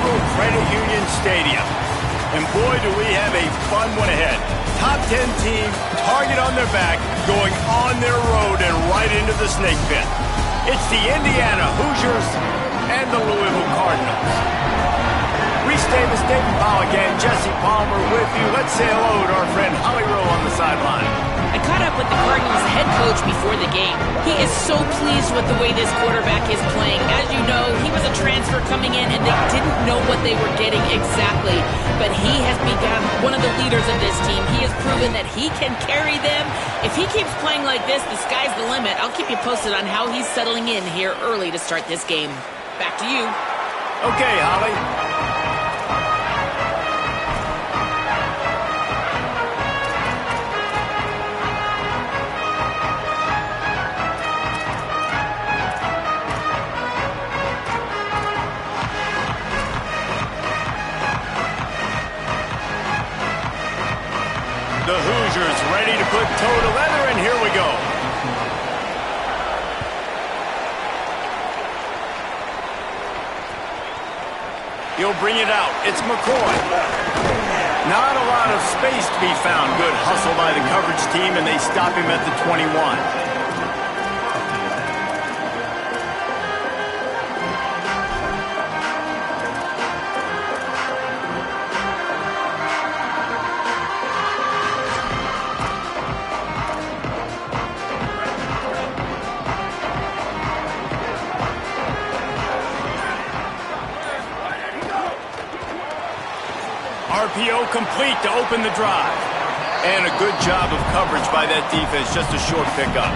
Louisville Credit Union Stadium. And boy, do we have a fun one ahead. Top 10 team, target on their back, going on their road and right into the snake pit. It's the Indiana Hoosiers and the Louisville Cardinals. Reese Davis, Dayton Powell again, Jesse Palmer with you. Let's say hello to our friend Holly Rowe on the sideline. I caught up with the Cardinals head coach before the game. He is so pleased with the way this quarterback is playing. As you know, he was a transfer coming in, and they didn't know what they were getting exactly. But he has become one of the leaders of this team. He has proven that he can carry them. If he keeps playing like this, the sky's the limit. I'll keep you posted on how he's settling in here early to start this game. Back to you. Okay, Holly. The Hoosiers ready to put toe to leather, and here we go. He'll bring it out. It's McCoy. Not a lot of space to be found. Good hustle by the coverage team, and they stop him at the 21. RPO complete to open the drive. And a good job of coverage by that defense. Just a short pickup.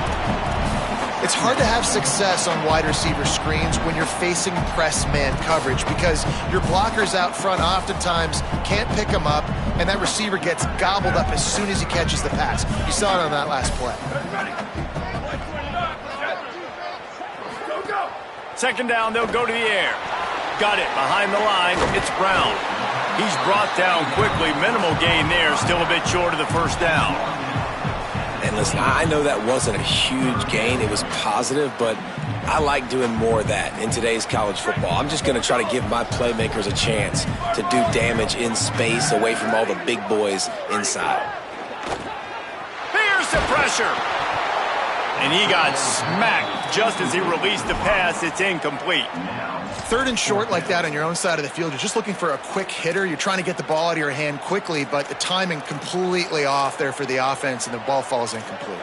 It's hard to have success on wide receiver screens when you're facing press man coverage because your blockers out front oftentimes can't pick them up, and that receiver gets gobbled up as soon as he catches the pass. You saw it on that last play. Second down, they'll go to the air. Got it behind the line. It's Brown. He's brought down quickly. Minimal gain there. Still a bit short of the first down. And listen, I know that wasn't a huge gain. It was positive, but I like doing more of that in today's college football. I'm just going to try to give my playmakers a chance to do damage in space away from all the big boys inside. Here's the pressure. And he got smacked just as he released the pass. It's incomplete. Third and short like that on your own side of the field, you're just looking for a quick hitter. You're trying to get the ball out of your hand quickly, but the timing completely off there for the offense, and the ball falls incomplete.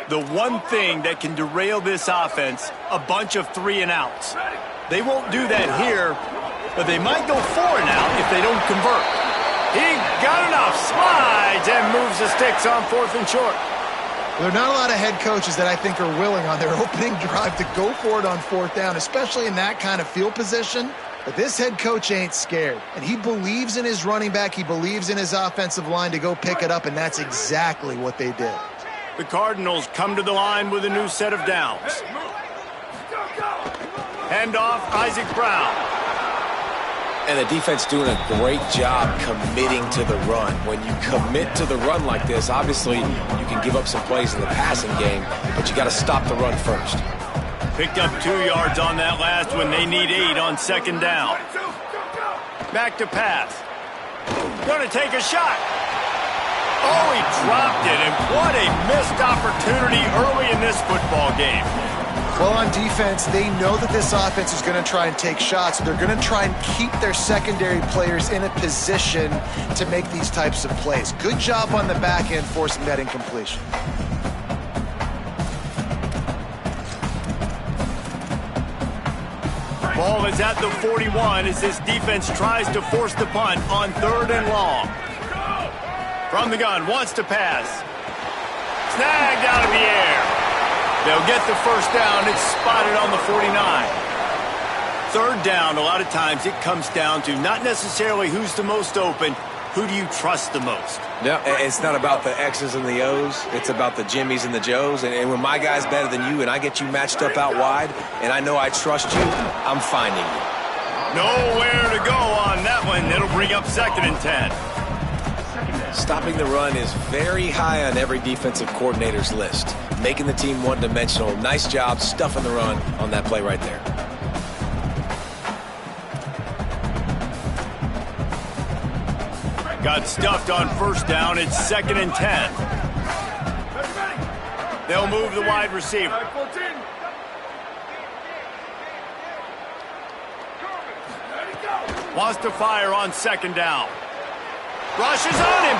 The one thing that can derail this offense, a bunch of 3-and-outs. They won't do that here, but they might go 4-and-out if they don't convert. He got enough, slides, and moves the sticks on 4th and short. There are not a lot of head coaches that I think are willing on their opening drive to go for it on 4th down, especially in that kind of field position. But this head coach ain't scared, and he believes in his running back. He believes in his offensive line to go pick it up, and that's exactly what they did. The Cardinals come to the line with a new set of downs. Handoff, Isaac Brown. And the defense doing a great job committing to the run. When you commit to the run like this, obviously you can give up some plays in the passing game, but you got to stop the run first. Picked up 2 yards on that last one. They need 8 on 2nd down. Back to pass. Gonna take a shot. Oh, he dropped it, and what a missed opportunity early in this football game. Well, on defense, they know that this offense is going to try and take shots. They're going to try and keep their secondary players in a position to make these types of plays. Good job on the back end forcing that incompletion. Ball is at the 41 as this defense tries to force the punt on 3rd and long. From the gun, wants to pass. Snagged out of the air. They'll get the first down. It's spotted on the 49. 3rd down, a lot of times it comes down to not necessarily who's the most open, who do you trust the most? No, it's not about the X's and the O's. It's about the Jimmys and the Joes. And when my guy's better than you and I get you matched up out wide and I know I trust you, I'm finding you. Nowhere to go on that one. It'll bring up 2nd and 10. Stopping the run is very high on every defensive coordinator's list. Making the team one-dimensional. Nice job stuffing the run on that play right there. Got stuffed on first down. It's 2nd and 10. They'll move the wide receiver. Wants to fire on 2nd down. Rushes on him.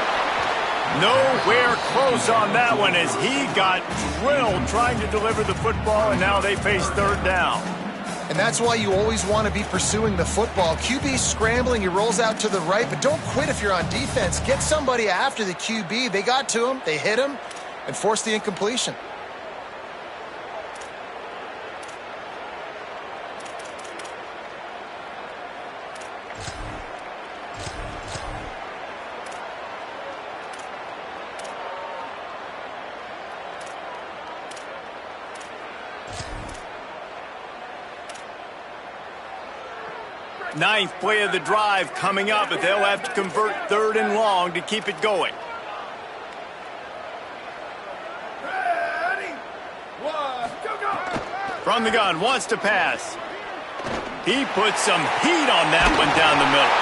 Nowhere close on that one as he got drilled trying to deliver the football, and now they face 3rd down. And that's why you always want to be pursuing the football. QB scrambling, he rolls out to the right, but don't quit if you're on defense. Get somebody after the QB. They got to him, they hit him, and forced the incompletion. Ninth play of the drive coming up, but they'll have to convert 3rd and long to keep it going. Ready? 1, go! From the gun, wants to pass. He puts some heat on that one down the middle.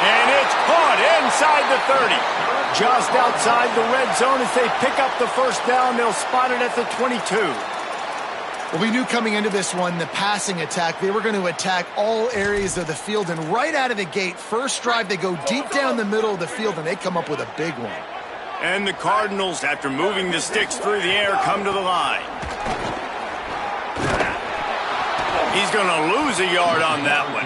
And it's caught inside the 30. Just outside the red zone as they pick up the first down. They'll spot it at the 22. Well, we knew coming into this one, the passing attack, they were going to attack all areas of the field. And right out of the gate, first drive, they go deep down the middle of the field, and they come up with a big one. And the Cardinals, after moving the sticks through the air, come to the line. He's going to lose a yard on that one.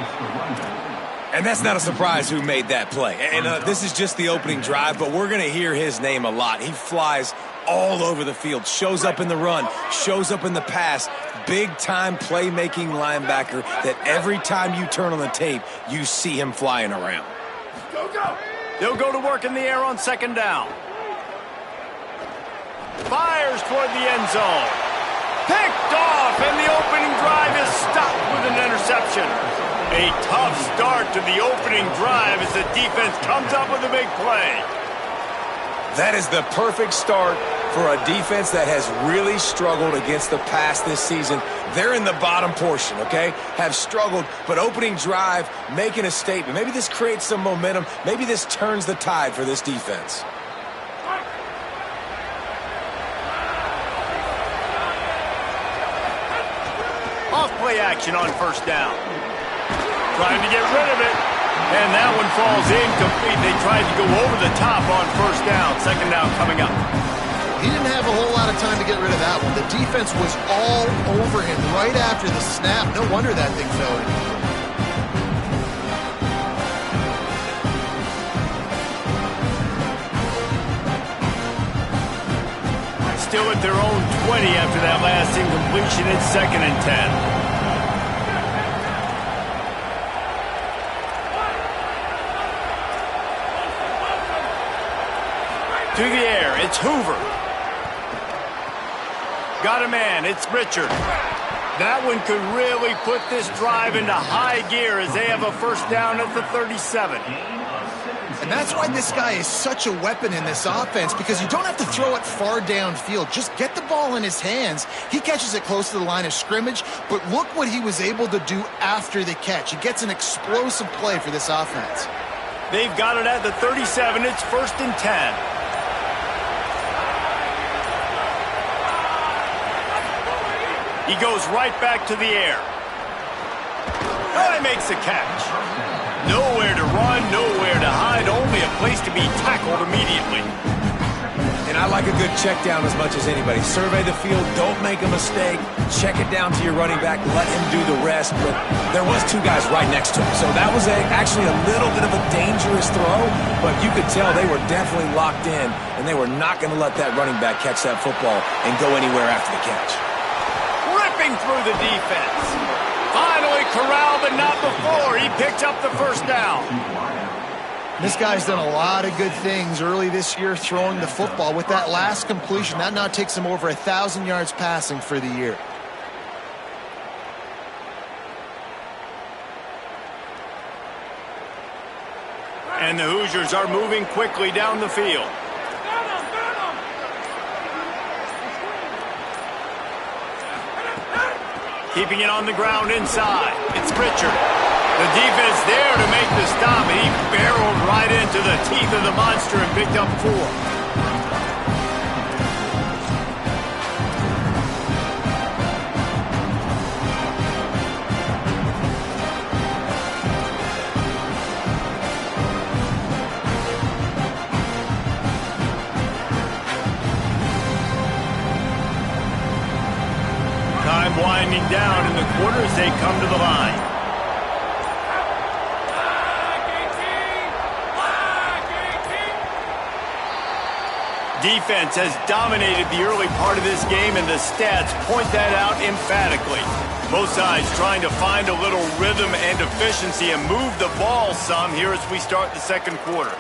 And that's not a surprise who made that play. And this is just the opening drive, but we're going to hear his name a lot. He flies all over the field, shows up in the run, shows up in the pass. Big-time playmaking linebacker that every time you turn on the tape, you see him flying around. Go! They'll go to work in the air on 2nd down. Fires toward the end zone. Picked off, and the opening drive is stopped with an interception. A tough start to the opening drive as the defense comes up with a big play. That is the perfect start for a defense that has really struggled against the pass this season. They're in the bottom portion, okay? Have struggled, but opening drive, making a statement. Maybe this creates some momentum. Maybe this turns the tide for this defense. Off play action on first down. Trying to get rid of it. And that one falls incomplete. They tried to go over the top on first down. 2nd down coming up. He didn't have a whole lot of time to get rid of that one. The defense was all over him right after the snap. No wonder that thing fell in. Still at their own 20 after that last incompletion. It's 2nd and 10. To the air, it's Hoover. Got a man, it's Richard. That one could really put this drive into high gear as they have a first down at the 37. And that's why this guy is such a weapon in this offense, because you don't have to throw it far downfield. Just get the ball in his hands. He catches it close to the line of scrimmage, but look what he was able to do after the catch. He gets an explosive play for this offense. They've got it at the 37. It's 1st and 10. He goes right back to the air. Oh, he makes the catch. Nowhere to run, nowhere to hide, only a place to be tackled immediately. And I like a good check down as much as anybody. Survey the field, don't make a mistake. Check it down to your running back, let him do the rest. But there was 2 guys right next to him. So that was actually a little bit of a dangerous throw, but you could tell they were definitely locked in, and they were not going to let that running back catch that football and go anywhere after the catch. Ripping through the defense. Finally corralled, but not before. He picked up the first down. This guy's done a lot of good things early this year throwing the football. With that last completion, that now takes him over 1,000 yards passing for the year. And And the Hoosiers are moving quickly down the field. Keeping it on the ground inside. It's Richard. The defense there to make the stop, and he barreled right into the teeth of the monster and picked up 4. Time winding down in the quarter as they come to the line. Defense has dominated the early part of this game, and the stats point that out emphatically. Both sides trying to find a little rhythm and efficiency and move the ball some here as we start the second quarter.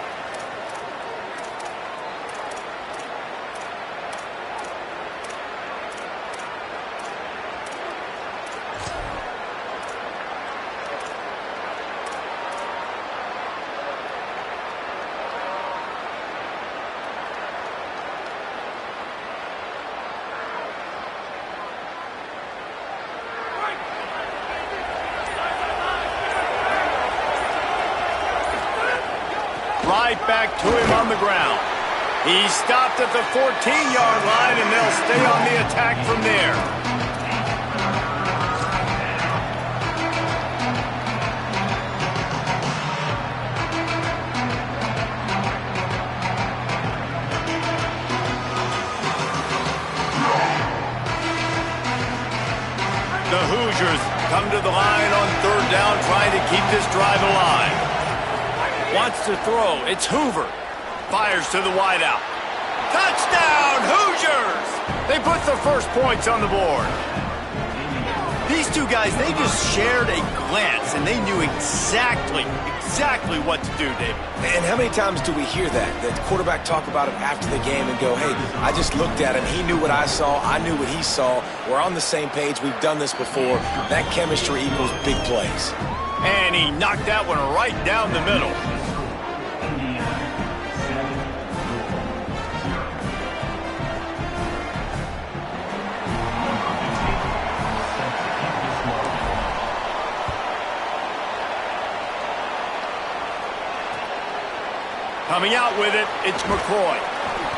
Right back to him on the ground. He stopped at the 14-yard line, and they'll stay on the attack from there. The Hoosiers come to the line on 3rd down, trying to keep this drive alive. Wants to throw. It's Hoover. Fires to the wideout. Touchdown, Hoosiers! They put the first points on the board. These two guys, they just shared a glance, and they knew exactly what to do, David. And how many times do we hear that? The quarterback talk about it after the game and go, hey, I just looked at him. He knew what I saw. I knew what he saw. We're on the same page. We've done this before. That chemistry equals big plays. And he knocked that one right down the middle. Coming out with it, it's McCoy.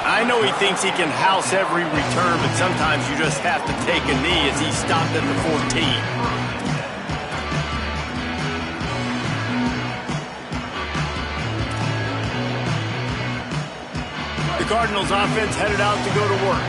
I know he thinks he can house every return, but sometimes you just have to take a knee as he stopped at the 14. The Cardinals offense headed out to go to work.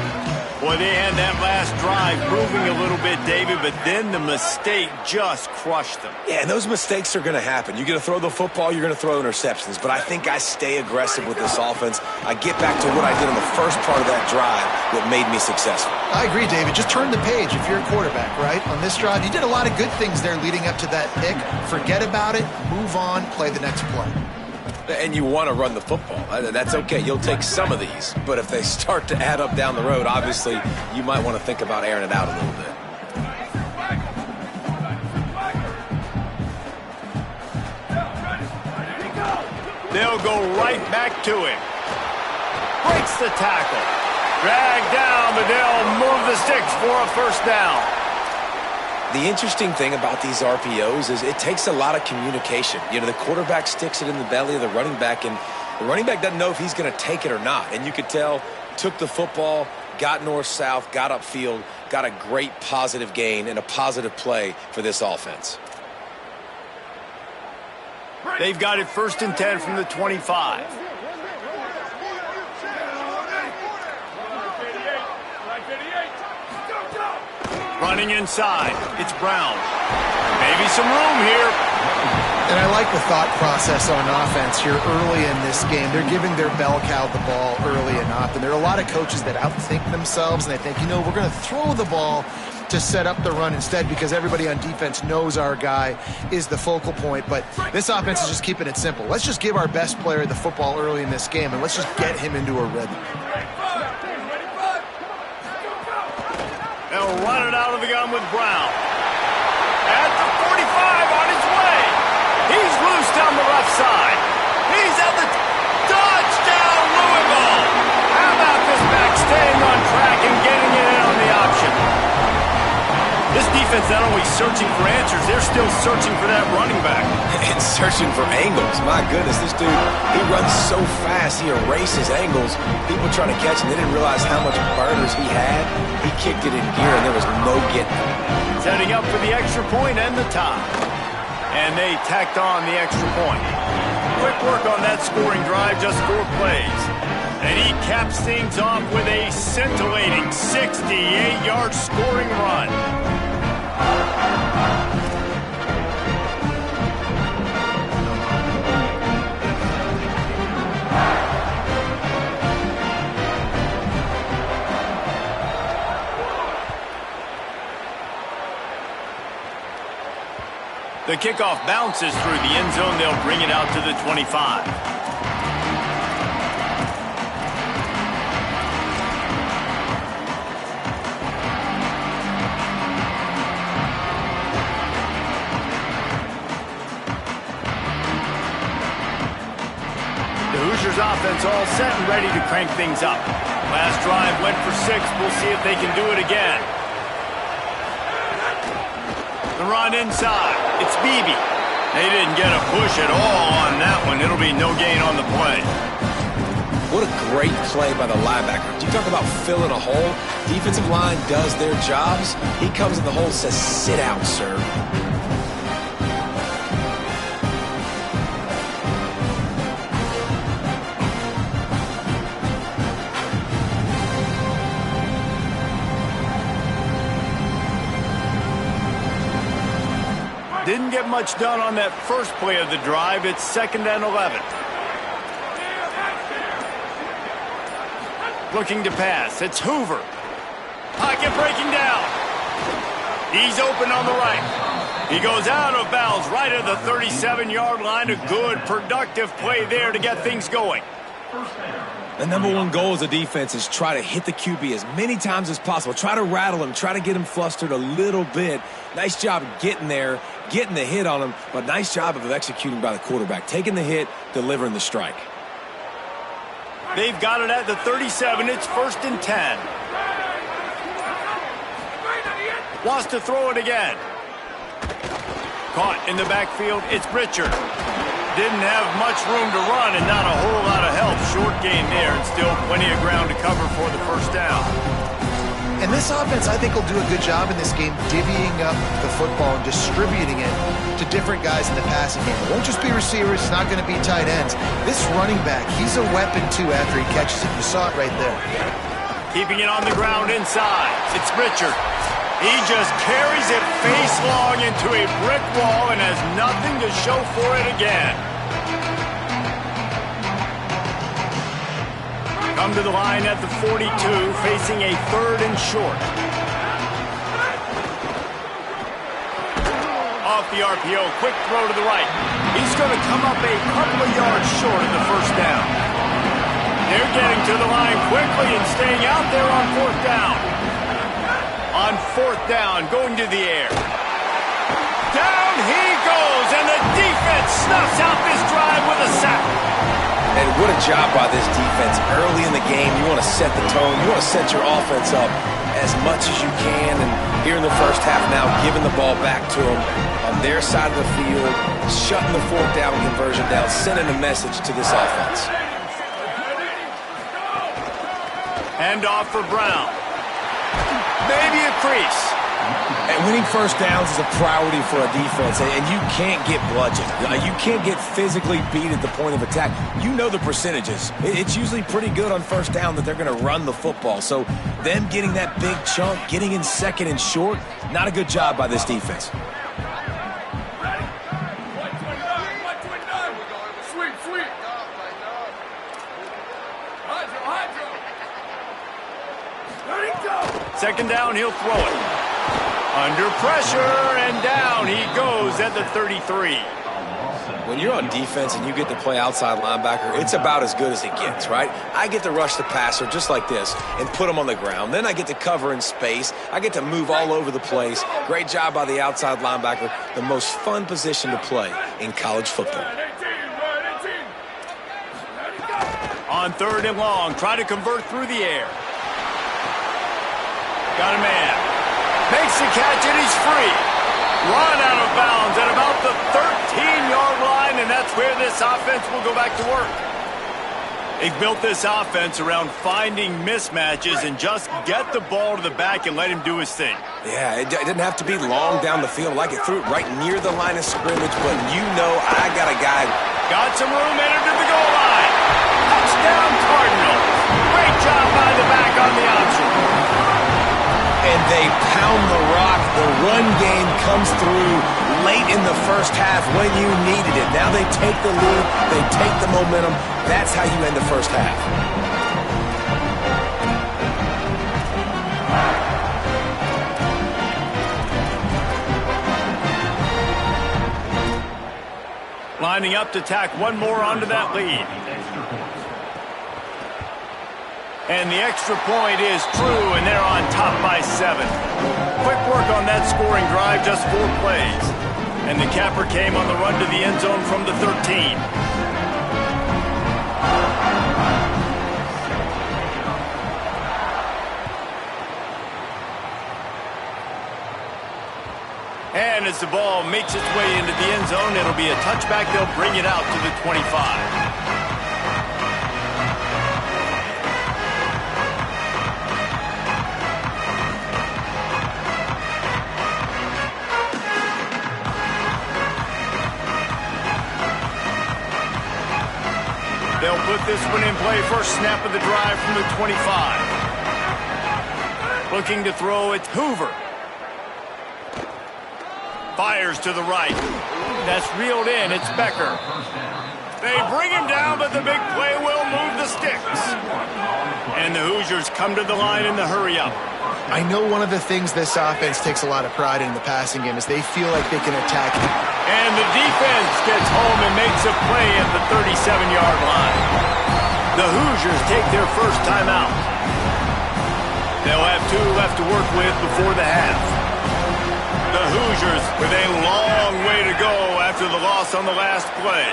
Boy, they had that last drive moving a little bit, David, but then the mistake just crushed them. Yeah, and those mistakes are going to happen. You're going to throw the football, you're going to throw interceptions, but I think I stay aggressive with this offense. I get back to what I did in the first part of that drive that made me successful. I agree, David. Just turn the page if you're a quarterback, right? On this drive, you did a lot of good things there leading up to that pick. Forget about it, move on, play the next play. And you want to run the football. That's okay. You'll take some of these. But if they start to add up down the road, obviously, you might want to think about airing it out a little bit. They'll go right back to him. Breaks the tackle. Dragged down, but they'll move the sticks for a first down. The interesting thing about these RPOs is it takes a lot of communication. You know, the quarterback sticks it in the belly of the running back, and the running back doesn't know if he's going to take it or not. And you could tell, took the football, got north-south, got upfield, got a great positive gain and a positive play for this offense. They've got it 1st and 10 from the 25. Running inside, it's Brown. Maybe some room here. And I like the thought process on offense here early in this game. They're giving their bell cow the ball early enough. And there are a lot of coaches that outthink themselves, and they think, you know, we're going to throw the ball to set up the run instead because everybody on defense knows our guy is the focal point. But this offense is just keeping it simple. Let's just give our best player the football early in this game, and let's just get him into a rhythm. They'll run it out of the gun with Brown. At the 45 on his way. He's loose down the left side. He He's at the touchdown, Louisville! How about this back staying on track and getting it in on the option? This defense not only searching for answers, they're still searching for that running back. And searching for angles. My goodness, this dude, he runs so fast, he erases angles. People trying to catch him, they didn't realize how much burners he had. He kicked it in gear, and there was no getting it. Setting up for the extra point and the tie. And they tacked on the extra point. Quick work on that scoring drive, just 4 plays. And he caps things off with a scintillating 68-yard scoring run. The kickoff bounces through the end zone. They'll bring it out to the 25. The Hoosiers offense all set and ready to crank things up. Last drive went for 6. We'll see if they can do it again. The run inside. It's Beebe. They didn't get a push at all on that one. It'll be no gain on the play. What a great play by the linebacker. Do you talk about filling a hole? Defensive line does their jobs. He comes in the hole and says, sit out, sir. Didn't get much done on that first play of the drive. It's 2nd and 11. Looking to pass. It's Hoover. Pocket breaking down. He's open on the right. He goes out of bounds right at the 37-yard line. A good, productive play there to get things going. The number one goal as a defense is try to hit the QB as many times as possible. Try to rattle him. Try to get him flustered a little bit. Nice job getting there, getting the hit on him, but nice job of executing by the quarterback. Taking the hit, delivering the strike. They've got it at the 37. It's 1st and 10. Wants to throw it again. Caught in the backfield. It's Richard. Didn't have much room to run and not a whole lot of help. Short gain there and still plenty of ground to cover for the first down. And this offense, I think, will do a good job in this game divvying up the football and distributing it to different guys in the passing game. It won't just be receivers. It's not going to be tight ends. This running back, he's a weapon, too, after he catches it. You saw it right there. Keeping it on the ground inside. It's Richard. He just carries it face long into a brick wall and has nothing to show for it again. Come to the line at the 42, facing a 3rd and short. Off the RPO, quick throw to the right. He's going to come up a couple of yards short of the first down. They're getting to the line quickly and staying out there on 4th down. On 4th down, going to the air. Down he goes, and the defense snuffs out this drive with a sack. And what a job by this defense. Early in the game, you want to set the tone. You want to set your offense up as much as you can. And here in the first half now, giving the ball back to them on their side of the field, shutting the 4th down conversion down, sending a message to this offense. Hand off for Brown. Maybe a crease. And winning first downs is a priority for a defense, and you can't get bludgeoned. You can't get physically beat at the point of attack. You know the percentages. It's usually pretty good on first down that they're going to run the football. So them getting that big chunk, getting in 2nd and short, not a good job by this defense. Second down, he'll throw it. Under pressure, and down he goes at the 33. When you're on defense and you get to play outside linebacker, it's about as good as it gets, right? I get to rush the passer just like this and put him on the ground. Then I get to cover in space. I get to move all over the place. Great job by the outside linebacker. The most fun position to play in college football. On 3rd and long, try to convert through the air. Got a man. Makes the catch, and he's free. Run out of bounds at about the 13-yard line, and that's where this offense will go back to work. They've built this offense around finding mismatches and just get the ball to the back and let him do his thing. Yeah, it didn't have to be long down the field. Like it threw it right near the line of scrimmage, but you know I got a guy. Got some room, entered to the goal line. Touchdown, Cardinals. Great job by the back on the option. And they pound the rock. The run game comes through late in the first half when you needed it. Now they take the lead. They take the momentum. That's how you end the first half. Lining up to tack one more onto that lead. And the extra point is true, and they're on top by 7. Quick work on that scoring drive, just 4 plays. And the capper came on the run to the end zone from the 13. And as the ball makes its way into the end zone, it'll be a touchback. They'll bring it out to the 25. They'll put this one in play. First snap of the drive from the 25. Looking to throw, it's Hoover. Fires to the right. That's reeled in. It's Becker. They bring him down, but the big play will move the sticks. And the Hoosiers come to the line in the hurry-up. I know one of the things this offense takes a lot of pride in the passing game is they feel like they can attack. And the defense gets home and makes a play at the 37-yard line. The Hoosiers take their first timeout. They'll have 2 left to work with before the half. The Hoosiers with a long way to go after the loss on the last play.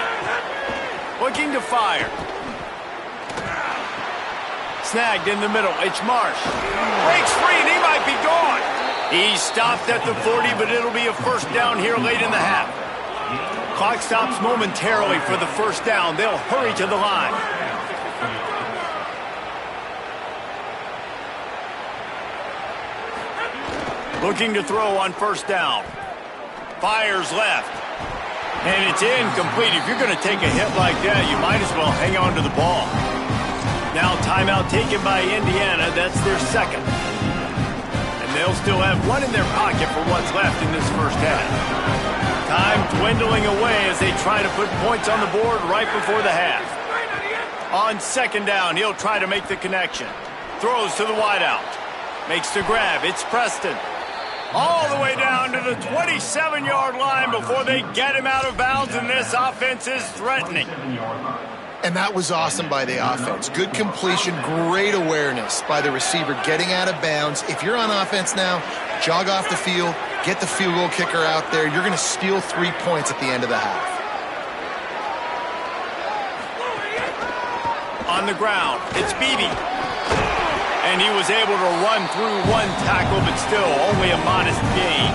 Looking to fire. Snagged in the middle. It's Marsh. Breaks free, and he might be gone. He stopped at the 40, but it'll be a first down here late in the half. Clock stops momentarily for the first down. They'll hurry to the line. Looking to throw on first down. Fires left. And it's incomplete. If you're going to take a hit like that, you might as well hang on to the ball. Now timeout taken by Indiana. That's their second. And they'll still have one in their pocket for what's left in this first half. Time dwindling away as they try to put points on the board right before the half. On second down, he'll try to make the connection. Throws to the wideout. Makes the grab. It's Preston. All the way down to the 27-yard line before they get him out of bounds, and this offense is threatening. And that was awesome by the offense. Good completion, great awareness by the receiver getting out of bounds. If you're on offense now, jog off the field, get the field goal kicker out there. You're going to steal 3 points at the end of the half. On the ground, it's Beebe. And he was able to run through 1 tackle, but still only a modest gain.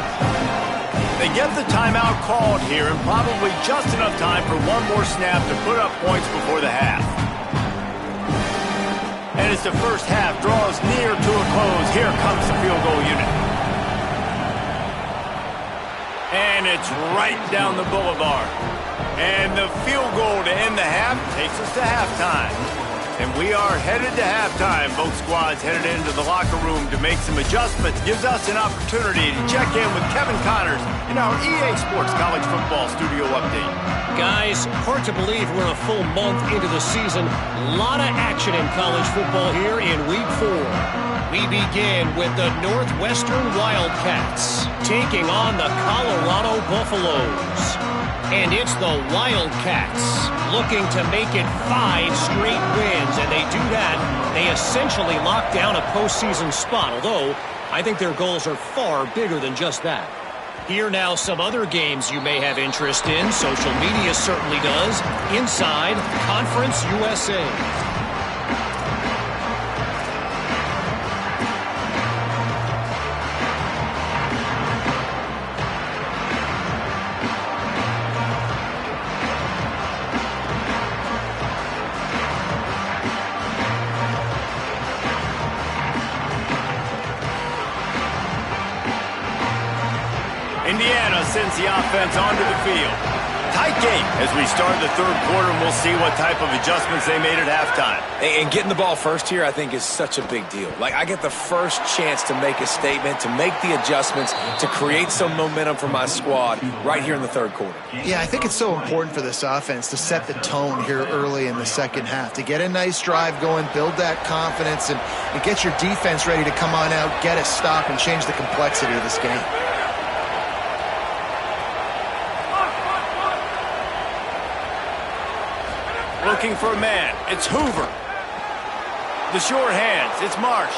They get the timeout called here, and probably just enough time for one more snap to put up points before the half. And as the first half draws near to a close, here comes the field goal unit. And it's right down the boulevard. And the field goal to end the half takes us to halftime. And we are headed to halftime. Both squads headed into the locker room to make some adjustments. Gives us an opportunity to check in with Kevin Connors in our EA Sports College Football Studio Update. Guys, hard to believe we're a full month into the season. A lot of action in college football here in Week 4. We begin with the Northwestern Wildcats taking on the Colorado Buffaloes. And it's the Wildcats looking to make it 5 straight wins. And they do that. They essentially lock down a postseason spot, although I think their goals are far bigger than just that. Here now some other games you may have interest in. Social media certainly does. Inside Conference USA. sends the offense onto the field. Tight game as we start the third quarter, and we'll see what type of adjustments they made at halftime. And getting the ball first here, I think, is such a big deal. Like, I get the first chance to make a statement, to make the adjustments, to create some momentum for my squad right here in the third quarter. Yeah, I think it's so important for this offense to set the tone here early in the second half, to get a nice drive going, build that confidence, and get your defense ready to come on out, get a stop, and change the complexity of this game. Looking for a man. It's Hoover. The short hands. It's Marsh.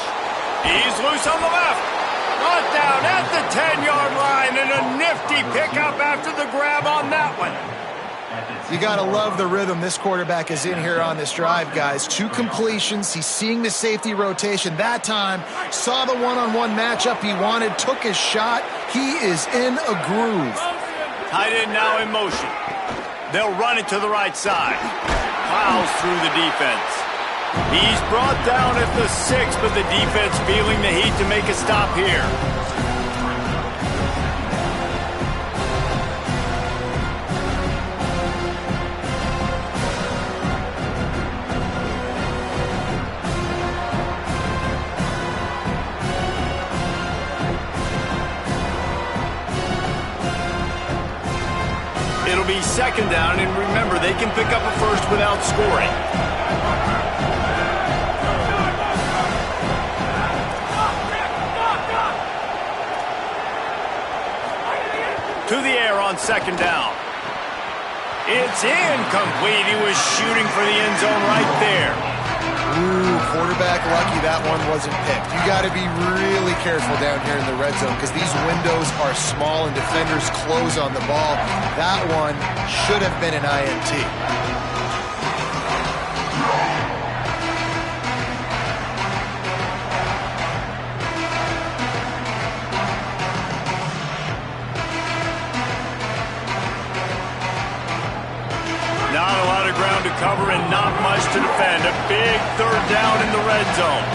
He's loose on the left. Brought down at the 10-yard line, and a nifty pickup after the grab on that one. You got to love the rhythm this quarterback is in here on this drive, guys. 2 completions. He's seeing the safety rotation. That time, saw the one-on-one matchup he wanted, took his shot. He is in a groove. Tight end now in motion. They'll run it to the right side. Plows through the defense. He's brought down at the 6, but the defense feeling the heat to make a stop here. It'll be second down, and remember, they can pick up a first without scoring. To the air on second down. It's incomplete. He was shooting for the end zone right there. Ooh, quarterback lucky that one wasn't picked. You got to be really careful down here in the red zone because these windows are small and defenders close on the ball. That one should have been an INT. Not a lot of ground to cover and not much to defend. A big third down in the red zone.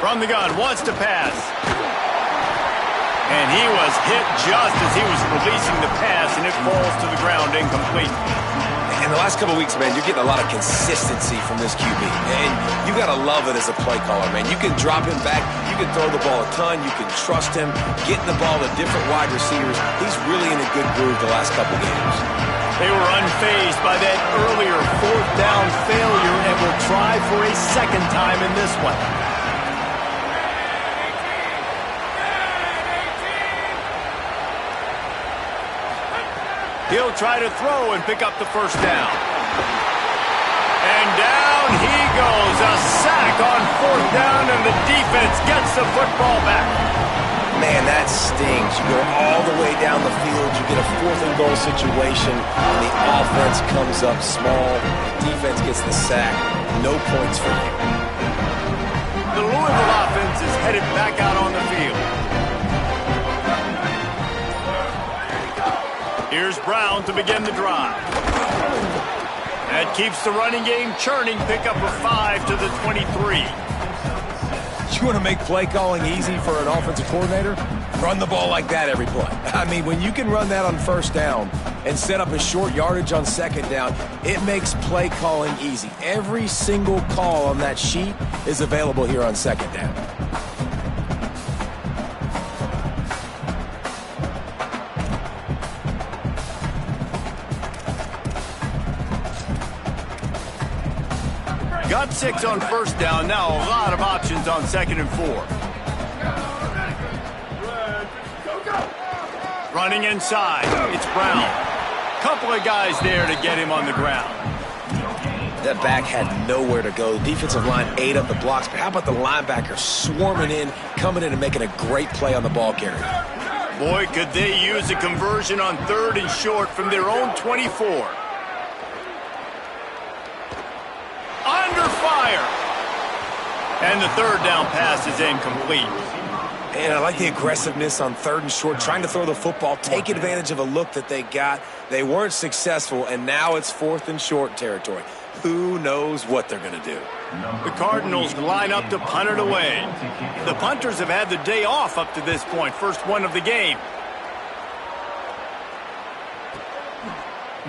From the gun, wants to pass. And he was hit just as he was releasing the pass, and it falls to the ground incomplete. In the last couple of weeks, man, you're getting a lot of consistency from this QB. And you got to love it as a play caller, man. You can drop him back. You can throw the ball a ton. You can trust him, getting the ball to different wide receivers. He's really in a good groove the last couple of games. They were unfazed by that earlier fourth down failure and will try for a second time in this one. He'll try to throw and pick up the first down. And down he goes. A sack on fourth down, and the defense gets the football back. Man, that stings. You go all the way down the field. You get a 4th and goal situation, and the offense comes up small. The defense gets the sack. No points for you. The Louisville offense is headed back out on the field. Here's Brown to begin the drive. That keeps the running game churning. Pick up a 5 to the 23. You want to make play calling easy for an offensive coordinator? Run the ball like that every play. I mean, when you can run that on first down and set up a short yardage on second down, it makes play calling easy. Every single call on that sheet is available here on second down. Got 6 on first down. Now a lot of options on second and 4. Running inside. It's Brown. Couple of guys there to get him on the ground. That back had nowhere to go. The defensive line ate up the blocks. But how about the linebacker swarming in, coming in and making a great play on the ball carrier? Boy, could they use a conversion on 3rd and short from their own 24. Under fire. And the 3rd down pass is incomplete. And I like the aggressiveness on 3rd and short, trying to throw the football, take advantage of a look that they got. They weren't successful, and now it's 4th and short territory. Who knows what they're going to do? The Cardinals line up to punt it away. The punters have had the day off up to this point. First one of the game.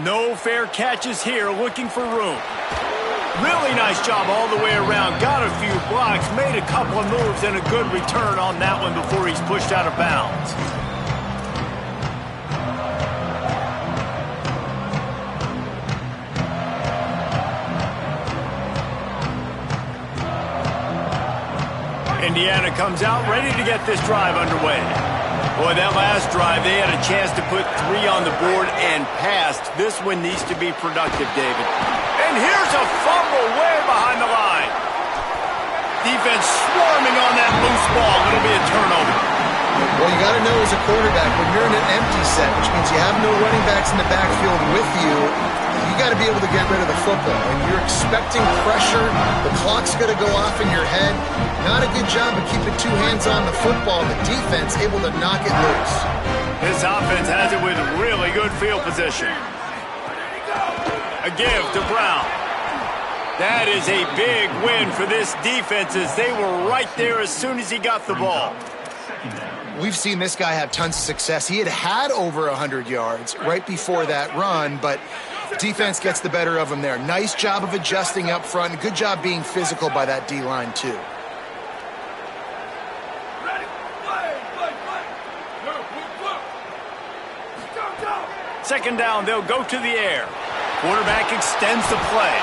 No fair catches here, looking for room. Really nice job all the way around. Got a few blocks, made a couple of moves, and a good return on that one before he's pushed out of bounds. Indiana comes out ready to get this drive underway. Boy, that last drive, they had a chance to put 3 on the board and passed. This one needs to be productive, David. And here's a fumble way behind the line. Defense swarming on that loose ball. It'll be a turnover. Well, you got to know as a quarterback, when you're in an empty set, which means you have no running backs in the backfield with you, you got to be able to get rid of the football. And you're expecting pressure. The clock's going to go off in your head. Not a good job of keeping 2 hands on the football. The defense able to knock it loose. This offense has it with really good field position. A give to Brown. That is a big win for this defense as they were right there as soon as he got the ball. We've seen this guy have tons of success. He had over 100 yards right before that run, but defense gets the better of him there. Nice job of adjusting up front, and good job being physical by that D-line too. Second down, they'll go to the air. Quarterback extends the play.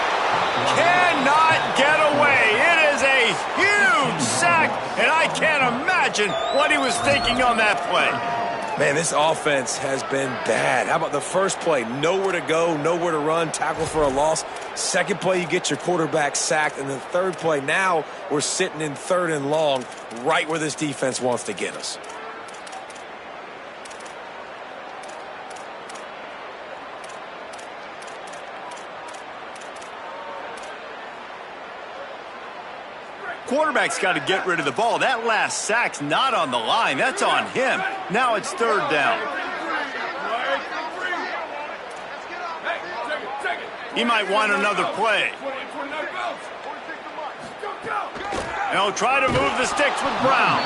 Cannot get away. It is a huge sack, and I can't imagine what he was thinking on that play. Man, this offense has been bad. How about the first play? Nowhere to go, nowhere to run, tackle for a loss. Second play, you get your quarterback sacked. And the third play, now we're sitting in 3rd and long, right where this defense wants to get us. Quarterback's got to get rid of the ball. That last sack's not on the line. That's on him. Now it's 3rd down. He might want another play. And he'll try to move the sticks with Brown.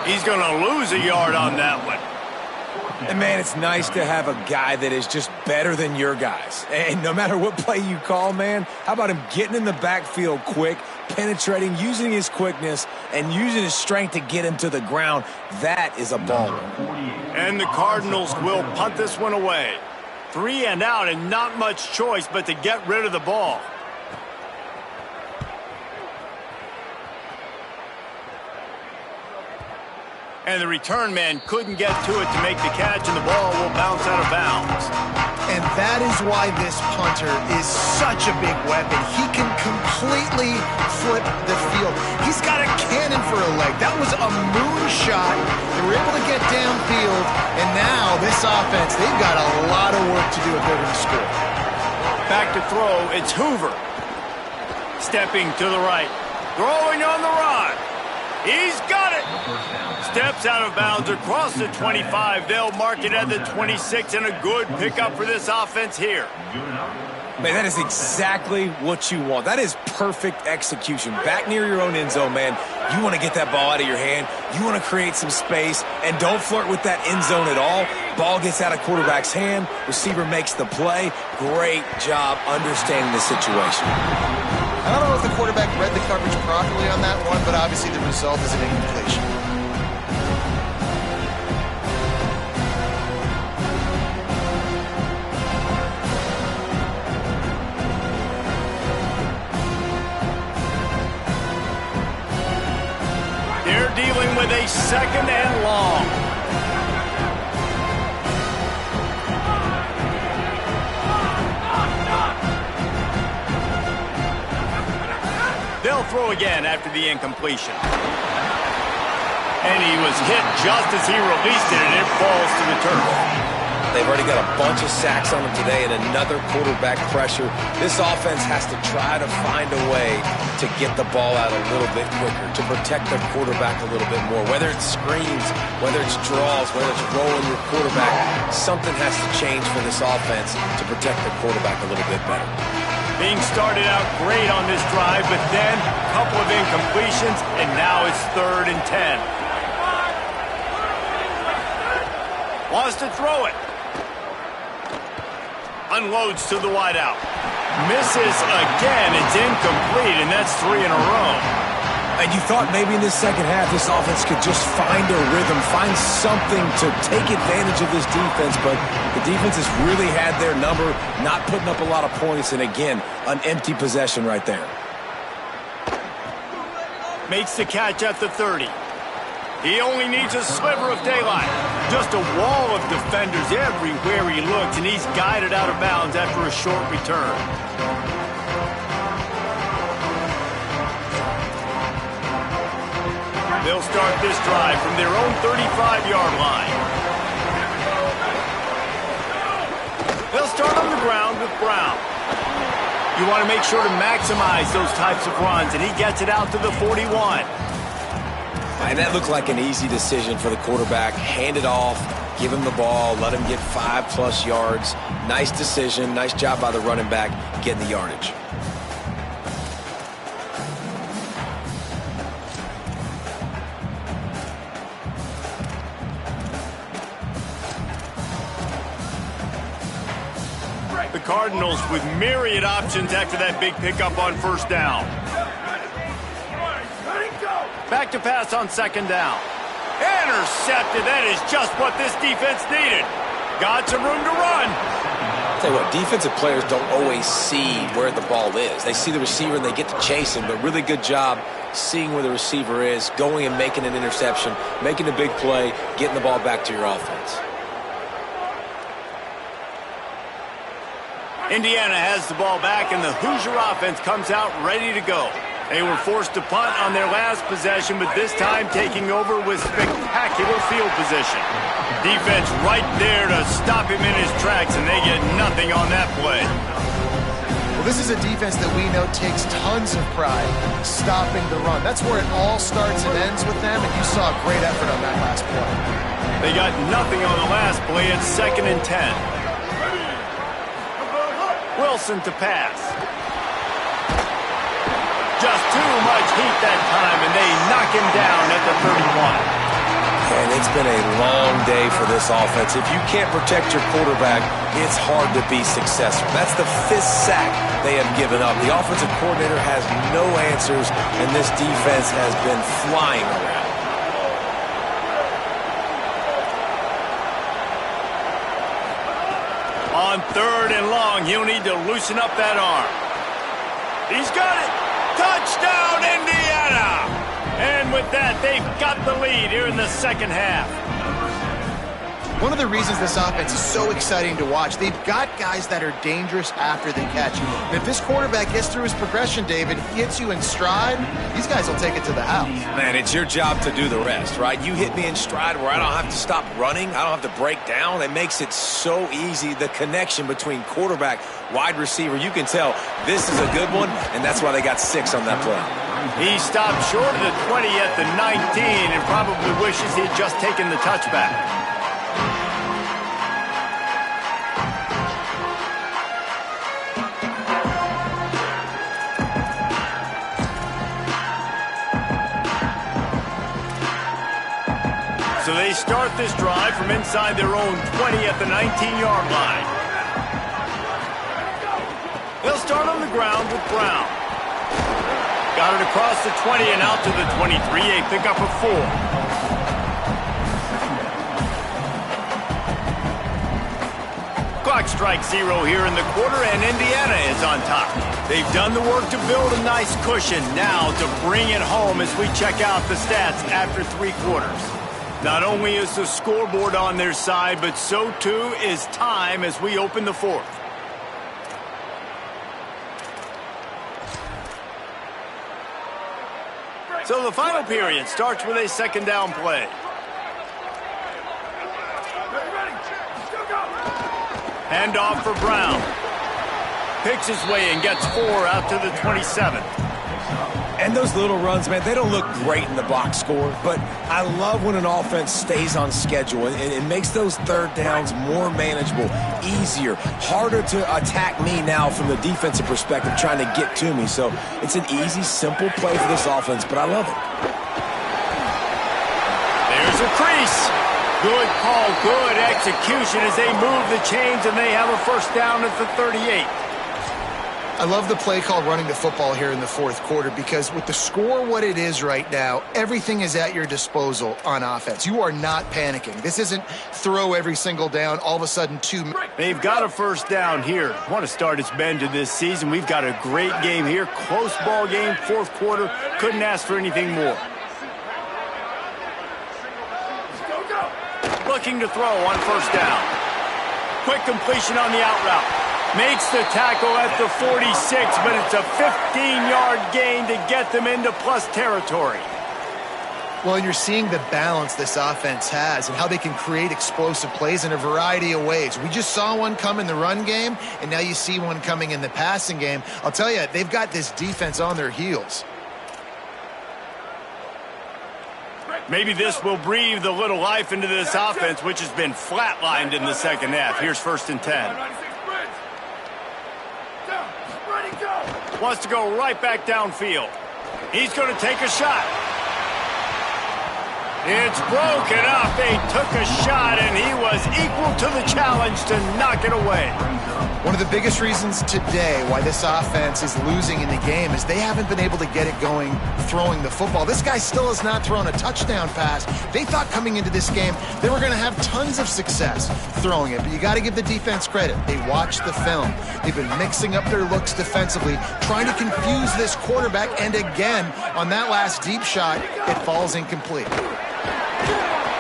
He's going to lose a yard on that one. And, man, it's nice to have a guy that is just better than your guys. And no matter what play you call, man, how about him getting in the backfield quick, penetrating, using his quickness, and using his strength to get him to the ground? That is a baller. And the Cardinals will punt this one away. 3 and out, and not much choice but to get rid of the ball. And the return man couldn't get to it to make the catch, and the ball will bounce out of bounds. And that is why this punter is such a big weapon. He can completely flip the field. He's got a cannon for a leg. That was a moonshot. They were able to get downfield, and now this offense, they've got a lot of work to do if they're going to score. Back to throw, it's Hoover. Stepping to the right. Throwing on the run. He's got it. Steps out of bounds across the 25. They'll mark it at the 26, and a good pickup for this offense here. Man, that is exactly what you want. That is perfect execution. Back near your own end zone, man. You want to get that ball out of your hand. You want to create some space, and don't flirt with that end zone at all. Ball gets out of quarterback's hand. Receiver makes the play. Great job understanding the situation. I don't know if the quarterback read the coverage properly on that one, but obviously the result is an incompletion. They're dealing with a 2nd and long. They'll throw again after the incompletion. And he was hit just as he released it, and it falls to the turf. They've already got a bunch of sacks on them today and another quarterback pressure. This offense has to try to find a way to get the ball out a little bit quicker, to protect their quarterback a little bit more. Whether it's screens, whether it's draws, whether it's rolling your quarterback, something has to change for this offense to protect their quarterback a little bit better. Being started out great on this drive, but then a couple of incompletions, and now it's 3rd and 10. Wants to throw it. Unloads to the wideout. Misses again. It's incomplete, and that's 3 in a row. And you thought maybe in this second half this offense could just find a rhythm, find something to take advantage of this defense, but the defense has really had their number, not putting up a lot of points, and again, an empty possession right there. Makes the catch at the 30. He only needs a sliver of daylight. Just a wall of defenders everywhere he looks, and he's guided out of bounds after a short return. They'll start this drive from their own 35-yard line. They'll start on the ground with Brown. You want to make sure to maximize those types of runs, and he gets it out to the 41. And that looked like an easy decision for the quarterback. Hand it off, give him the ball, let him get 5+ yards. Nice decision, nice job by the running back getting the yardage. The Cardinals with myriad options after that big pickup on 1st down. Back to pass on 2nd down. Intercepted. That is just what this defense needed. Got some room to run. I'll tell you what, defensive players don't always see where the ball is. They see the receiver and they get to chase him, but really good job seeing where the receiver is, going and making an interception, making a big play, getting the ball back to your offense. Indiana has the ball back, and the Hoosier offense comes out ready to go. They were forced to punt on their last possession, but this time taking over with spectacular field position. Defense right there to stop him in his tracks, and they get nothing on that play. Well, this is a defense that we know takes tons of pride stopping the run. That's where it all starts and ends with them, and you saw a great effort on that last play. They got nothing on the last play. It's 2nd and 10. Wilson to pass. Just too much heat that time, and they knock him down at the 31. And it's been a long day for this offense. If you can't protect your quarterback, it's hard to be successful. That's the 5th sack they have given up. The offensive coordinator has no answers, and this defense has been flying around. On 3rd and long, he'll need to loosen up that arm. He's got it. Touchdown, Indiana! And with that, they've got the lead here in the second half. One of the reasons this offense is so exciting to watch, they've got guys that are dangerous after they catch you. And if this quarterback gets through his progression, David, he hits you in stride, these guys will take it to the house. Man, it's your job to do the rest, right? You hit me in stride where I don't have to stop running. I don't have to break down. It makes it so easy, the connection between quarterback, wide receiver. You can tell this is a good one, and that's why they got 6 on that play. He stopped short of the 20 at the 19 and probably wishes he'd just taken the touchback. So they start this drive from inside their own 20 at the 19-yard line. They'll start on the ground with Brown. Got it across the 20 and out to the 23. A pickup of 4. Clock strikes 0 here in the quarter, and Indiana is on top. They've done the work to build a nice cushion. Now to bring it home as we check out the stats after 3 quarters. Not only is the scoreboard on their side, but so too is time as we open the 4th. So the final period starts with a 2nd down play. Handoff for Brown. Picks his way and gets 4 out to the 27. And those little runs, man, they don't look great in the box score, but I love when an offense stays on schedule and it makes those third downs more manageable, easier, harder to attack me now from the defensive perspective trying to get to me. So it's an easy, simple play for this offense, but I love it. There's a crease. Good call, good execution as they move the chains and they have a first down at the 38. I love the play call running the football here in the fourth quarter because with the score what it is right now, everything is at your disposal on offense. You are not panicking. This isn't throw every single down, all of a sudden two. They've got a first down here. Want to start its bend to this season. We've got a great game here. Close ball game, fourth quarter. Couldn't ask for anything more. Looking to throw on first down. Quick completion on the out route. Makes the tackle at the 46, but it's a 15-yard gain to get them into plus territory. Well, and you're seeing the balance this offense has and how they can create explosive plays in a variety of ways. We just saw one come in the run game, and now you see one coming in the passing game. I'll tell you, they've got this defense on their heels. Maybe this will breathe a little life into this offense, which has been flatlined in the second half. Here's 1st and 10. Wants to go right back downfield. He's going to take a shot. It's broken up. They took a shot, and he was equal to the challenge to knock it away. One of the biggest reasons today why this offense is losing in the game is they haven't been able to get it going throwing the football. This guy still has not thrown a touchdown pass. They thought coming into this game they were going to have tons of success throwing it, but you got to give the defense credit. They watched the film. They've been mixing up their looks defensively, trying to confuse this quarterback, and again, on that last deep shot, it falls incomplete.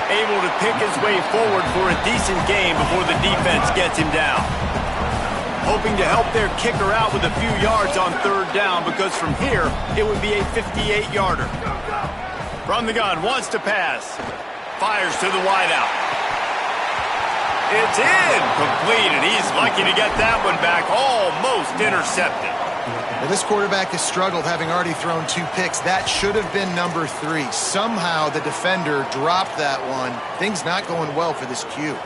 Able to pick his way forward for a decent game before the defense gets him down. Hoping to help their kicker out with a few yards on third down because from here, it would be a 58-yarder. From the gun, wants to pass. Fires to the wideout. It's incomplete, and he's lucky to get that one back. Almost intercepted. Well, this quarterback has struggled, having already thrown 2 picks. That should have been number 3. Somehow the defender dropped that one. Things not going well for this Q.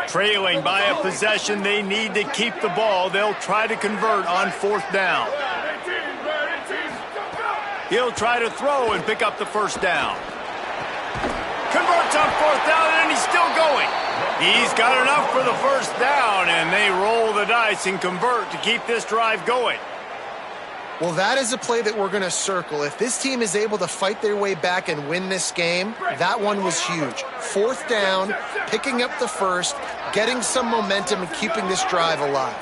Trailing by a possession, they need to keep the ball. They'll try to convert on 4th down. He'll try to throw and pick up the first down. Converts on 4th down, and he's still going. He's got enough for the first down, and they roll the dice and convert to keep this drive going. Well, that is a play that we're going to circle. If this team is able to fight their way back and win this game, that one was huge. 4th down, picking up the first, getting some momentum and keeping this drive alive.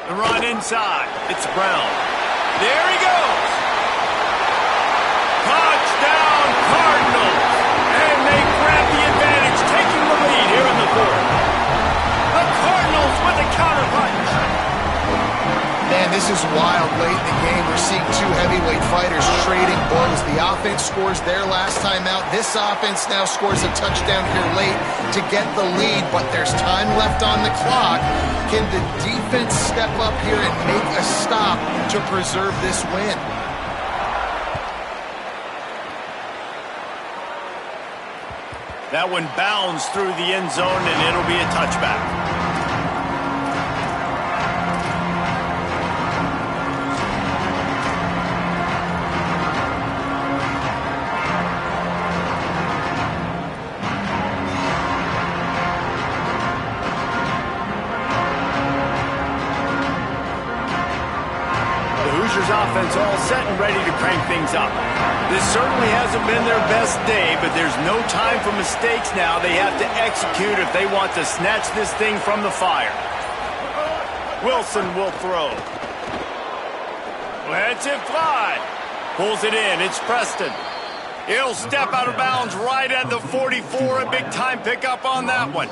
The run inside. It's Brown. There he goes. Touchdown, Cardinals. And they grab the advantage, taking the lead here in the 4th. The Cardinals with a counterpunch. Man, this is wild late in the game. We're seeing 2 heavyweight fighters trading blows. The offense scores their last time out. This offense now scores a touchdown here late to get the lead, but there's time left on the clock. Can the defense step up here and make a stop to preserve this win? That one bounds through the end zone, and it'll be a touchback. Offense all set and ready to crank things up. This certainly hasn't been their best day, but there's no time for mistakes now. They have to execute if they want to snatch this thing from the fire. Wilson will throw. Lets it fly. Pulls it in. It's Preston. He'll step out of bounds right at the 44. A big-time pickup on that one.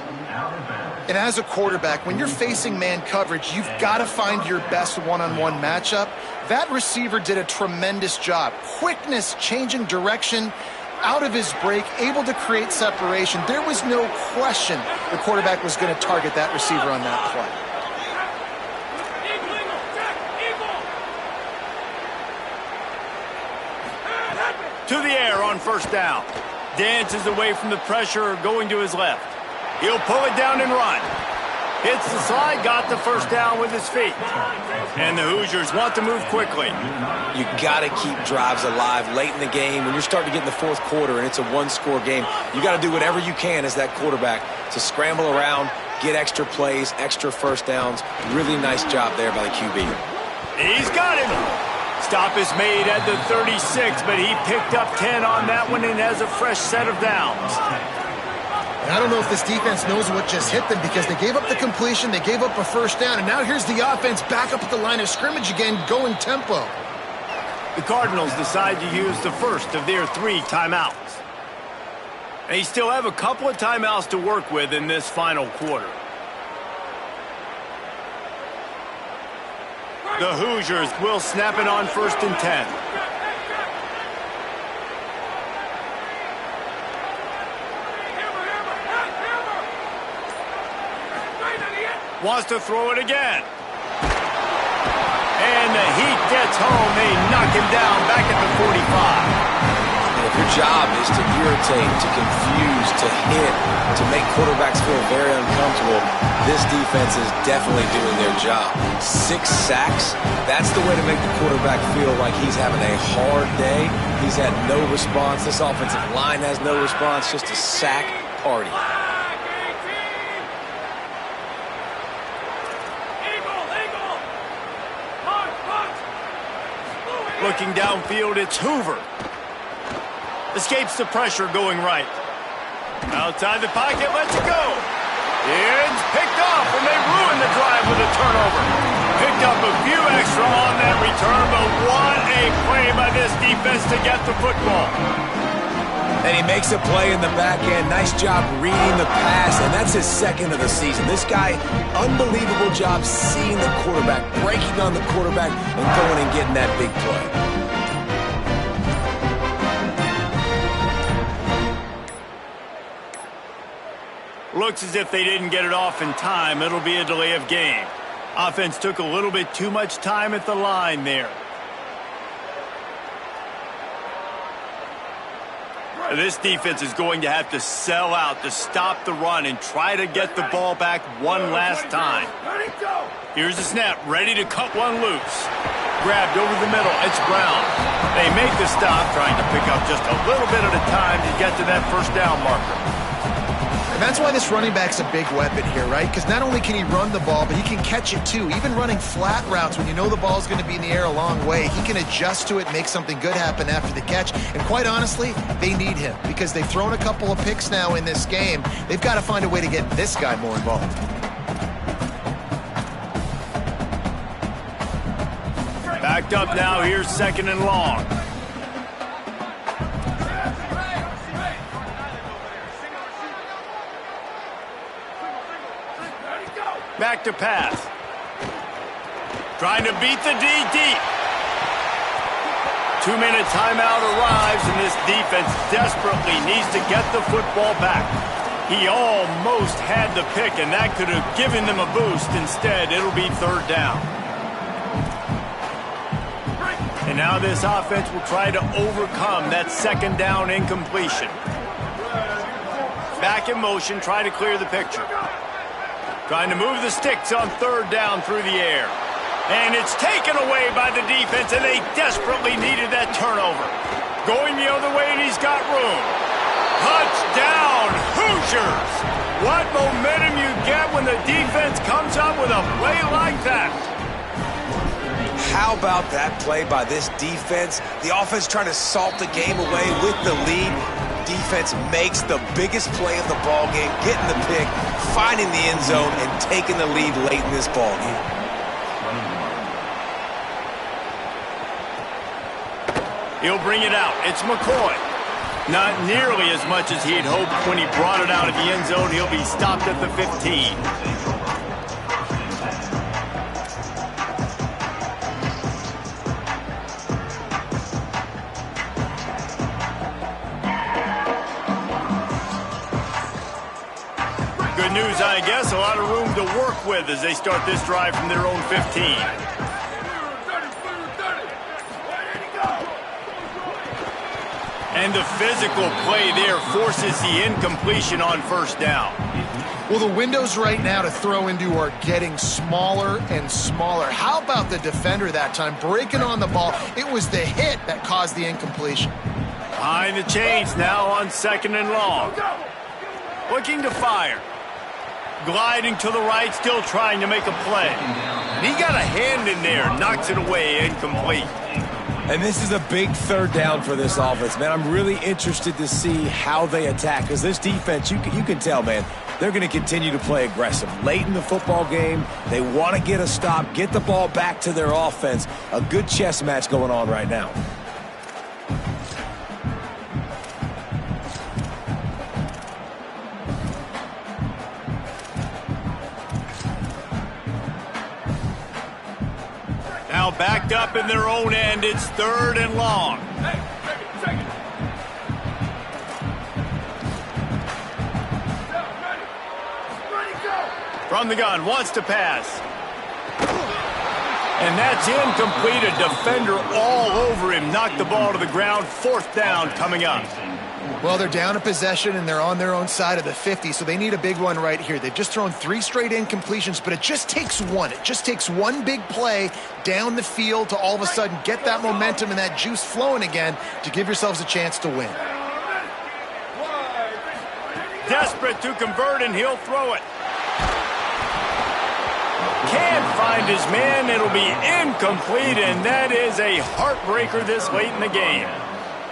And as a quarterback, when you're facing man coverage, you've got to find your best one-on-one matchup. That receiver did a tremendous job. Quickness, changing direction, out of his break, able to create separation. There was no question the quarterback was going to target that receiver on that play. To the air on first down. Dances away from the pressure, going to his left. He'll pull it down and run. Hits the slide, got the first down with his feet. And the Hoosiers want to move quickly. You got to keep drives alive late in the game. When you're starting to get in the fourth quarter and it's a one-score game, you got to do whatever you can as that quarterback to scramble around, get extra plays, extra first downs. Really nice job there by the QB. He's got him. Stop is made at the 36, but he picked up 10 on that one and has a fresh set of downs. And I don't know if this defense knows what just hit them because they gave up the completion, they gave up a first down, and now here's the offense back up at the line of scrimmage again, going tempo. The Cardinals decide to use the first of their 3 timeouts. They still have a couple of timeouts to work with in this final quarter. The Hoosiers will snap it on 1st and 10. Wants to throw it again. And the Heat gets home. They knock him down back at the 45. If your job is to irritate, to confuse, to hit, to make quarterbacks feel very uncomfortable, this defense is definitely doing their job. 6 sacks, that's the way to make the quarterback feel like he's having a hard day. He's had no response. This offensive line has no response, just a sack party. Looking downfield, it's Hoover. Escapes the pressure going right. Outside the pocket, lets it go. It's picked off, and they ruin the drive with a turnover. Picked up a few extra on that return, but what a play by this defense to get the football. And he makes a play in the back end. Nice job reading the pass, and that's his 2nd of the season. This guy, unbelievable job seeing the quarterback, breaking on the quarterback, and going and getting that big play. Looks as if they didn't get it off in time. It'll be a delay of game. Offense took a little bit too much time at the line there. This defense is going to have to sell out to stop the run and try to get the ball back one last time. Here's the snap, ready to cut one loose. Grabbed over the middle, it's Brown. They make the stop, trying to pick up just a little bit at a time to get to that first down marker. And that's why this running back's a big weapon here, right? Because not only can he run the ball, but he can catch it too. Even running flat routes when you know the ball's going to be in the air a long way, he can adjust to it, make something good happen after the catch. And quite honestly, they need him because they've thrown a couple of picks now in this game. They've got to find a way to get this guy more involved. Backed up now, here's 2nd and long. Back to pass. Trying to beat the D deep. 2-minute timeout arrives, and this defense desperately needs to get the football back. He almost had the pick, and that could have given them a boost. Instead, it'll be 3rd down. And now this offense will try to overcome that 2nd down incompletion. Back in motion, try to clear the picture. Trying to move the sticks on 3rd down through the air. And it's taken away by the defense, and they desperately needed that turnover. Going the other way, and he's got room. Touchdown, Hoosiers! What momentum you get when the defense comes up with a play like that. How about that play by this defense? The offense trying to salt the game away with the lead. Defense makes the biggest play of the ball game, getting the pick, finding the end zone, and taking the lead late in this ball game. He'll bring it out. It's McCoy. Not nearly as much as he'd hoped when he brought it out of the end zone. He'll be stopped at the 15. Good news, I guess. A lot of room to work with as they start this drive from their own 15. And the physical play there forces the incompletion on first down. Well, the windows right now to throw into are getting smaller and smaller. How about the defender that time breaking on the ball? It was the hit that caused the incompletion. Behind the chains now on 2nd and long. Looking to fire. Gliding to the right, still trying to make a play. He got a hand in there, knocks it away, incomplete. And this is a big 3rd down for this offense, man. I'm really interested to see how they attack, because this defense, you can tell, man, they're going to continue to play aggressive. Late in the football game, they want to get a stop, get the ball back to their offense. A good chess match going on right now. Now backed up in their own end, it's 3rd and long. Hey, take it. Ready, go. From the gun, wants to pass. And that's incomplete. A defender all over him. Knocked the ball to the ground. 4th down coming up. Well, they're down a possession, and they're on their own side of the 50, so they need a big one right here. They've just thrown 3 straight incompletions, but it just takes one. It just takes one big play down the field to all of a sudden get that momentum and that juice flowing again to give yourselves a chance to win. Desperate to convert, and he'll throw it. Can't find his man. It'll be incomplete, and that is a heartbreaker this late in the game.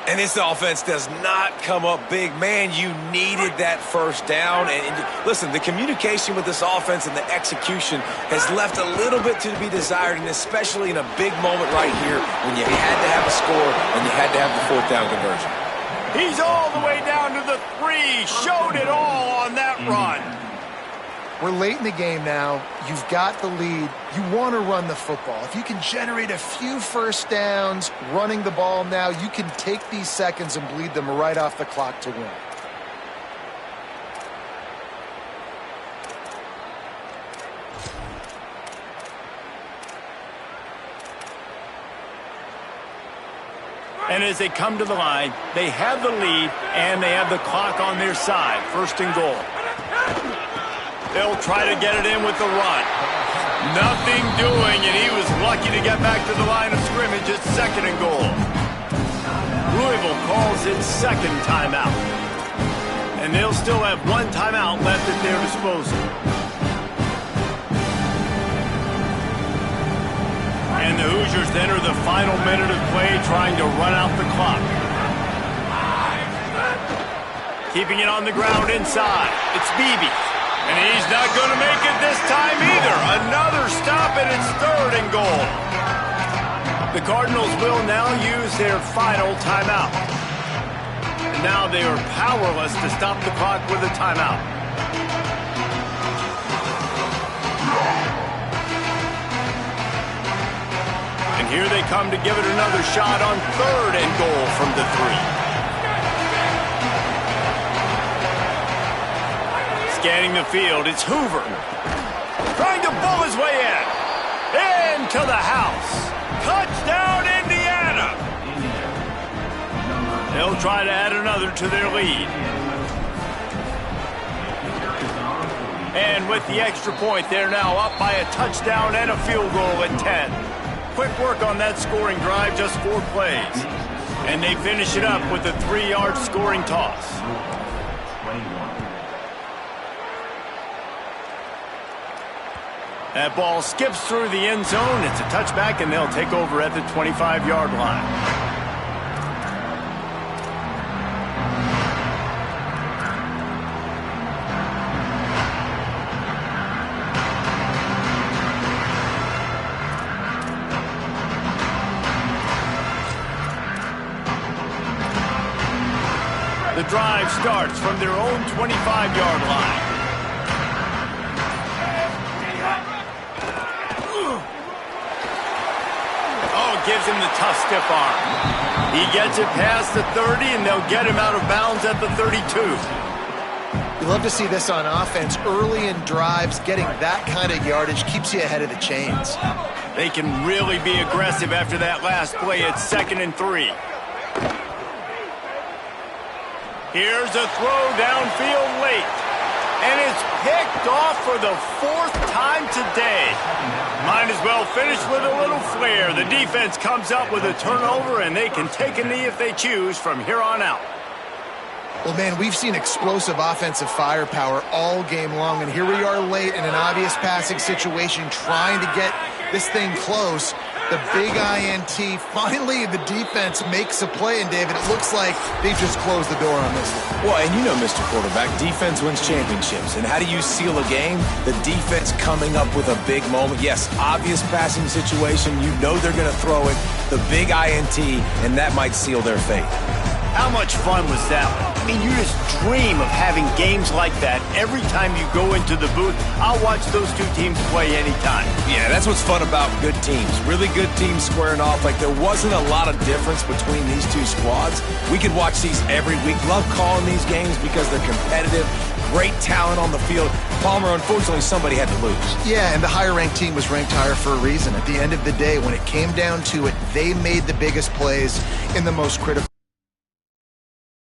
And this offense does not come up big. Man, you needed that 1st down. And listen, the communication with this offense and the execution has left a little bit to be desired, and especially in a big moment right here when you had to have a score and you had to have the 4th down conversion. He's all the way down to the 3. Showed it all on that run. We're late in the game now. You've got the lead. You want to run the football. If you can generate a few 1st downs running the ball now, you can take these seconds and bleed them right off the clock to win. And as they come to the line, they have the lead, and they have the clock on their side. 1st and goal. They'll try to get it in with the run. Nothing doing, and he was lucky to get back to the line of scrimmage. It's 2nd and goal. Louisville calls its 2nd timeout. And they'll still have 1 timeout left at their disposal. And the Hoosiers enter the final minute of play trying to run out the clock. Keeping it on the ground inside. It's Beebe. And he's not going to make it this time either. Another stop, and it's 3rd and goal. The Cardinals will now use their final timeout. And now they are powerless to stop the clock with a timeout. And here they come to give it another shot on 3rd and goal from the 3. Scanning the field, it's Hoover. Trying to bull his way in. Into the house. Touchdown, Indiana. They'll try to add another to their lead. And with the extra point, they're now up by a touchdown and a field goal at 10. Quick work on that scoring drive, just 4 plays. And they finish it up with a 3-yard scoring toss. That ball skips through the end zone. It's a touchback, and they'll take over at the 25-yard line. The drive starts from their own 25-yard line. Gives him the tough stiff arm. He gets it past the 30, and they'll get him out of bounds at the 32. You love to see this on offense. Early in drives, getting that kind of yardage keeps you ahead of the chains. They can really be aggressive after that last play. It's 2nd and 3. Here's a throw downfield late. And it's picked off for the 4th time today. Might as well finish with a little flair. The defense comes up with a turnover, and they can take a knee if they choose from here on out. Well, man, we've seen explosive offensive firepower all game long, and here we are late in an obvious passing situation trying to get this thing close. The big INT, finally the defense makes a play, and David, it looks like they've just closed the door on this one. Well, and you know, Mr. Quarterback, defense wins championships. And how do you seal a game? The defense coming up with a big moment. Yes, obvious passing situation. You know they're going to throw it. The big INT, and that might seal their fate. How much fun was that one? I mean, you just dream of having games like that every time you go into the booth. I'll watch those two teams play anytime. Yeah, that's what's fun about good teams. Really good teams squaring off. Like, there wasn't a lot of difference between these two squads. We could watch these every week. Love calling these games because they're competitive. Great talent on the field. Palmer, unfortunately, somebody had to lose. Yeah, and the higher-ranked team was ranked higher for a reason. At the end of the day, when it came down to it, they made the biggest plays in the most critical